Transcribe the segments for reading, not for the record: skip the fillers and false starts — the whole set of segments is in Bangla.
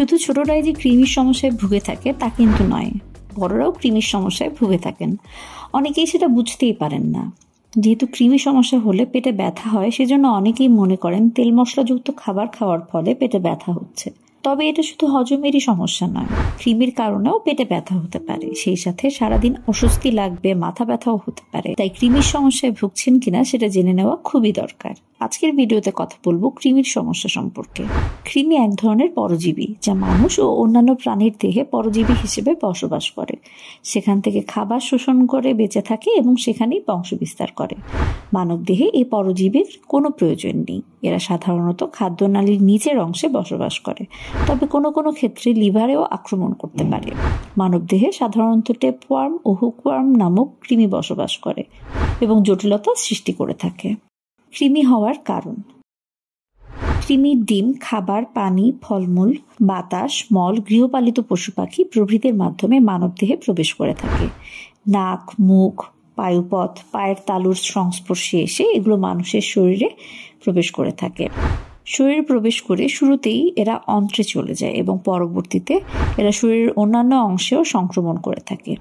শুধু ছোটরাই যে কৃমির সমস্যায় ভুগে থাকে তা কিন্তু নয়, বড়রাও কৃমির সমস্যায় ভুগে থাকেন। অনেকেই সেটা বুঝতেই পারেন না। যেহেতু কৃমি সমস্যা হলে পেটে ব্যথা হয়, সেজন্য অনেকেই মনে করেন তেল মশলাযুক্ত খাবার খাওয়ার ফলে পেটে ব্যথা হচ্ছে। তবে এটা শুধু হজমেরই সমস্যা নয়, কৃমির কারণেও পেটে ব্যথা হতে পারে। সেই সাথে সারাদিন অস্বস্তি লাগবে, মাথা ব্যথাও হতে পারে। তাই কৃমির সমস্যায় ভুগছেন কিনা সেটা জেনে নেওয়া খুবই দরকার। আজকের ভিডিওতে কথা বলবো কৃমির সমস্যা সম্পর্কে। কৃমি এক ধরনের পরজীবী যা মানুষ ও অন্যান্য প্রাণীর দেহে পরজীবী হিসেবে বসবাস করে। সেখান থেকে খাবার শোষণ করে বেঁচে থাকে এবং সেখানেই বংশ বিস্তার করে। মানব দেহে এই পরজীবীর কোনো প্রয়োজন নেই। এরা সাধারণত খাদ্যনালীর নিচের অংশে বসবাস করে, তবে কোনো কোনো ক্ষেত্রে লিভারেও আক্রমণ করতে পারে। মানব দেহে সাধারণত টেপওয়ার্ম ও হুকওয়ার্ম নামক কৃমি বসবাস করে এবং জটিলতা সৃষ্টি করে থাকে। কৃমি হওয়ার কারণ: কৃমির ডিম, খাবার, পানি, ফলমূল, বাতাস, মল, গৃহপালিত পশু পাখি প্রভৃতির মাধ্যমে মানবদেহে প্রবেশ করে থাকে। নাক, মুখ, বায়ুপথ, পায়ের তালুর সংস্পর্শে এসে এগুলো মানুষের শরীরে প্রবেশ করে থাকে। শরীরে প্রবেশ করে শুরুতেই এরা অন্ত্রে চলে যায় এবং পরবর্তীতে এরা শরীরের অন্যান্য অংশেও সংক্রমণ করে থাকে।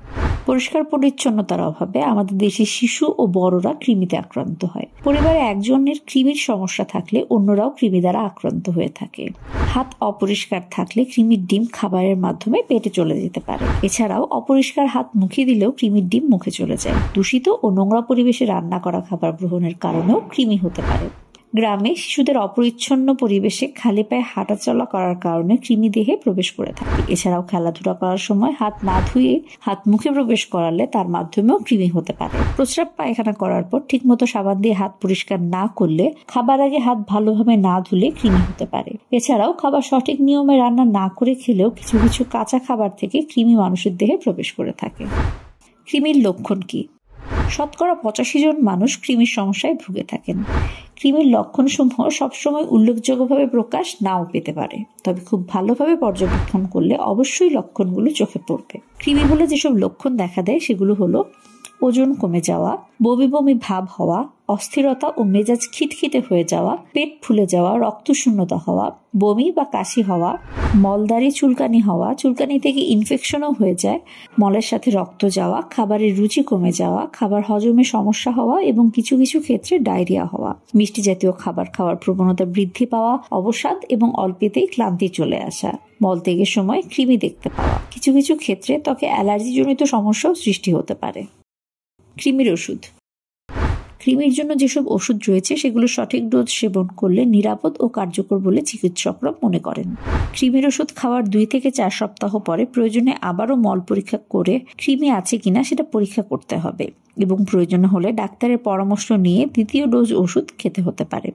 পরিষ্কার পরিচ্ছন্নতার অভাবে আমাদের দেশের শিশু ও বড়রা কৃমিতে আক্রান্ত হয়। পরিবারে একজনের কৃমির সমস্যা থাকলে অন্যরাও কৃমি দ্বারা আক্রান্ত হয়ে থাকে। হাত অপরিষ্কার থাকলে কৃমির ডিম খাবারের মাধ্যমে পেটে চলে যেতে পারে। এছাড়াও অপরিষ্কার হাত মুখে দিলেও কৃমির ডিম মুখে চলে যায়। দূষিত ও নোংরা পরিবেশে রান্না করা খাবার গ্রহণের কারণেও কৃমি হতে পারে। গ্রামে শিশুদের অপরিচ্ছন্ন পরিবেশে খালি পায়ে হাঁটাচলা করার কারণে কৃমি দেহে প্রবেশ করে থাকে। এছাড়াও খেলাধুলা করার সময় হাত না ধুয়ে হাত মুখে প্রবেশ করালে তার মাধ্যমেও কৃমি হতে পারে। প্রস্রাব পায়খানা করার পর ঠিকমতো সাবান দিয়ে হাত পরিষ্কার না করলে, খাবার আগে হাত ভালোভাবে না ধুলে কৃমি হতে পারে। এছাড়াও খাবার সঠিক নিয়মে রান্না না করে খেলেও কিছু কিছু কাঁচা খাবার থেকে কৃমি মানুষের দেহে প্রবেশ করে থাকে। কৃমির লক্ষণ কি? শতকরা 85 জন মানুষ কৃমির সমস্যায় ভুগে থাকেন। কৃমির লক্ষণসমূহ সবসময় উল্লেখযোগ্যভাবে প্রকাশ নাও পেতে পারে, তবে খুব ভালোভাবে পর্যবেক্ষণ করলে অবশ্যই লক্ষণগুলো চোখে পড়বে। কৃমি বলে যেসব লক্ষণ দেখা দেয় সেগুলো হলো: ওজন কমে যাওয়া, বমি বমি ভাব হওয়া, অস্থিরতা ও মেজাজ খিটখিটে হয়ে যাওয়া, পেট ফুলে যাওয়া, রক্তশূন্যতা হওয়া, বমি বা কাশি হওয়া, মলদারি চুলকানি হওয়া, চুলকানি থেকে ইনফেকশনও হয়ে যায়, মলের সাথে রক্ত যাওয়া, খাবারের রুচি কমে যাওয়া, খাবার হজমে সমস্যা হওয়া এবং কিছু কিছু ক্ষেত্রে ডায়রিয়া হওয়া, মিষ্টি জাতীয় খাবার খাওয়ার প্রবণতা বৃদ্ধি পাওয়া, অবসাদ এবং অল্পেতেই ক্লান্তি চলে আসা, মলত্যাগের সময় কৃমি দেখতে পাওয়া। কিছু কিছু ক্ষেত্রে ত্বকে অ্যালার্জিজনিত সমস্যাও সৃষ্টি হতে পারে। কৃমির ওষুধ: কৃমির জন্য যেসব ওষুধ রয়েছে সেগুলো সঠিক ডোজ সেবন করলে নিরাপদ ও কার্যকর বলে চিকিৎসকরা মনে করেন। কৃমির ওষুধ খাওয়ার 2 থেকে 4 সপ্তাহ পরে প্রয়োজনে আবারও মল পরীক্ষা করে কৃমি আছে কিনা সেটা পরীক্ষা করতে হবে এবং প্রয়োজন হলে ডাক্তারের পরামর্শ নিয়ে দ্বিতীয় ডোজ ওষুধ খেতে হতে পারে।